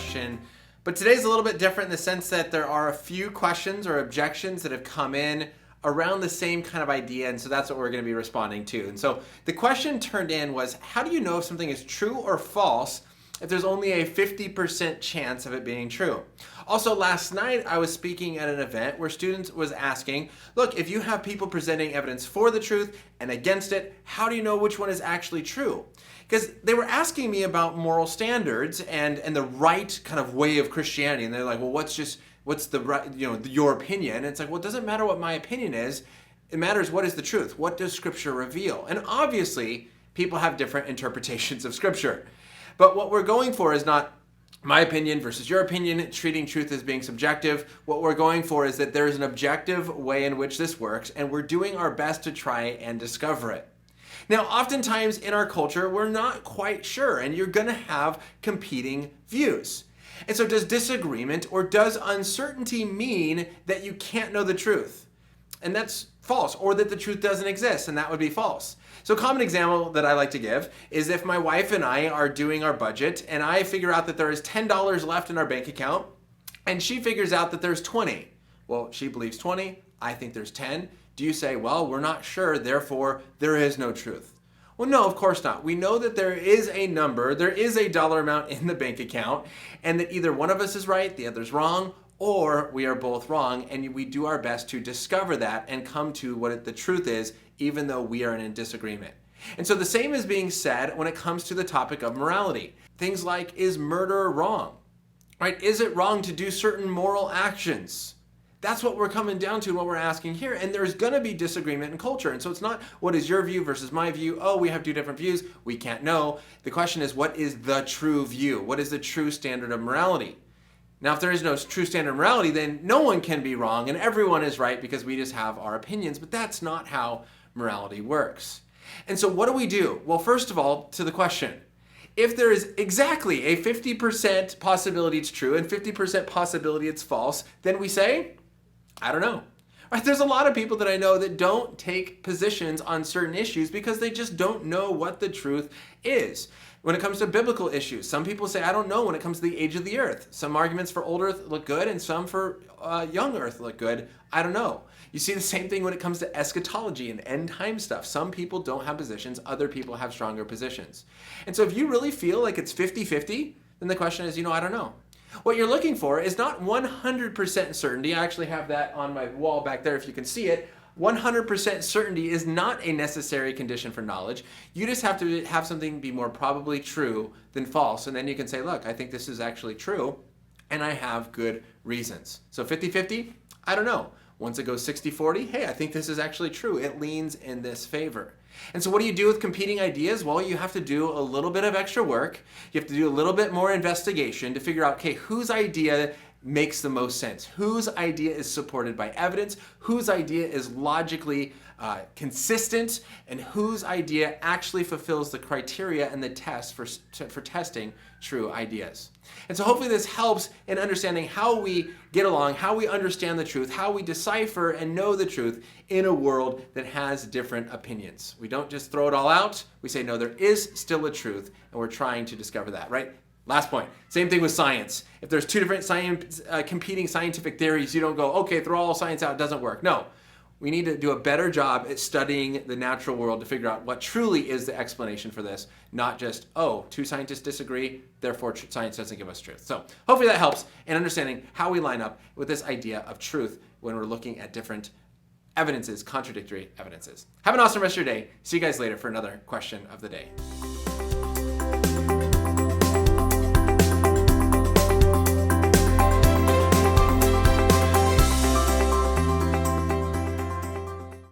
question, but today's a little bit different in the sense that there are a few questions or objections that have come in around the same kind of idea, and so that's what we're going to be responding to. And so the question turned in was, how do you know if something is true or false if there's only a 50% chance of it being true? Also, last night I was speaking at an event where students was asking, look, if you have people presenting evidence for the truth and against it, how do you know which one is actually true? Because they were asking me about moral standards and the right kind of way of Christianity, and they're like, well, what's the right, your opinion? And it's like, well, it doesn't matter what my opinion is. It matters what is the truth. What does Scripture reveal? And obviously, people have different interpretations of Scripture. But what we're going for is not my opinion versus your opinion, treating truth as being subjective. What we're going for is that there's an objective way in which this works, and we're doing our best to try and discover it. Now, oftentimes in our culture, we're not quite sure, and you're going to have competing views. And so does disagreement or does uncertainty mean that you can't know the truth? And that's false, or that the truth doesn't exist, and that would be false. So a common example that I like to give is if my wife and I are doing our budget and I figure out that there is $10 left in our bank account and she figures out that there's 20. Well, she believes 20, I think there's 10. Do you say, well, we're not sure, therefore there is no truth? Well, no, of course not. We know that there is a number, there is a dollar amount in the bank account, and that either one of us is right, the other's wrong, or we are both wrong, and we do our best to discover that and come to what the truth is, even though we are in a disagreement. And so the same is being said when it comes to the topic of morality. Things like, is murder wrong? Right? Is it wrong to do certain moral actions? That's what we're coming down to and what we're asking here. And there's going to be disagreement in culture. And so it's not what is your view versus my view. Oh, we have two different views. We can't know. The question is, what is the true view? What is the true standard of morality? Now, if there is no true standard of morality, then no one can be wrong and everyone is right because we just have our opinions. But that's not how morality works. And so what do we do? Well, first of all, to the question, if there is exactly a 50% possibility it's true and 50% possibility it's false, then we say, I don't know. Right? There's a lot of people that I know that don't take positions on certain issues because they just don't know what the truth is. When it comes to biblical issues, some people say, I don't know when it comes to the age of the earth. Some arguments for old earth look good and some for young earth look good. I don't know. You see the same thing when it comes to eschatology and end time stuff. Some people don't have positions, other people have stronger positions. And so if you really feel like it's 50-50, then the question is, I don't know. What you're looking for is not 100% certainty. I actually have that on my wall back there if you can see it. 100% certainty is not a necessary condition for knowledge. You just have to have something be more probably true than false. And then you can say, look, I think this is actually true, and I have good reasons. So 50-50, I don't know. Once it goes 60-40, hey, I think this is actually true. It leans in this favor. And so what do you do with competing ideas? Well, you have to do a little bit of extra work. You have to do a little bit more investigation to figure out, okay, whose idea makes the most sense? Whose idea is supported by evidence? Whose idea is logically consistent? And whose idea actually fulfills the criteria and the test for testing true ideas? And so hopefully this helps in understanding how we get along, how we understand the truth, how we decipher and know the truth in a world that has different opinions. We don't just throw it all out. We say, no, there is still a truth, and we're trying to discover that, right? Last point, same thing with science. If there's two different competing scientific theories, you don't go, okay, throw all science out, it doesn't work. No, we need to do a better job at studying the natural world to figure out what truly is the explanation for this, not just, oh, two scientists disagree, therefore science doesn't give us truth. So hopefully that helps in understanding how we line up with this idea of truth when we're looking at different evidences, contradictory evidences. Have an awesome rest of your day. See you guys later for another question of the day.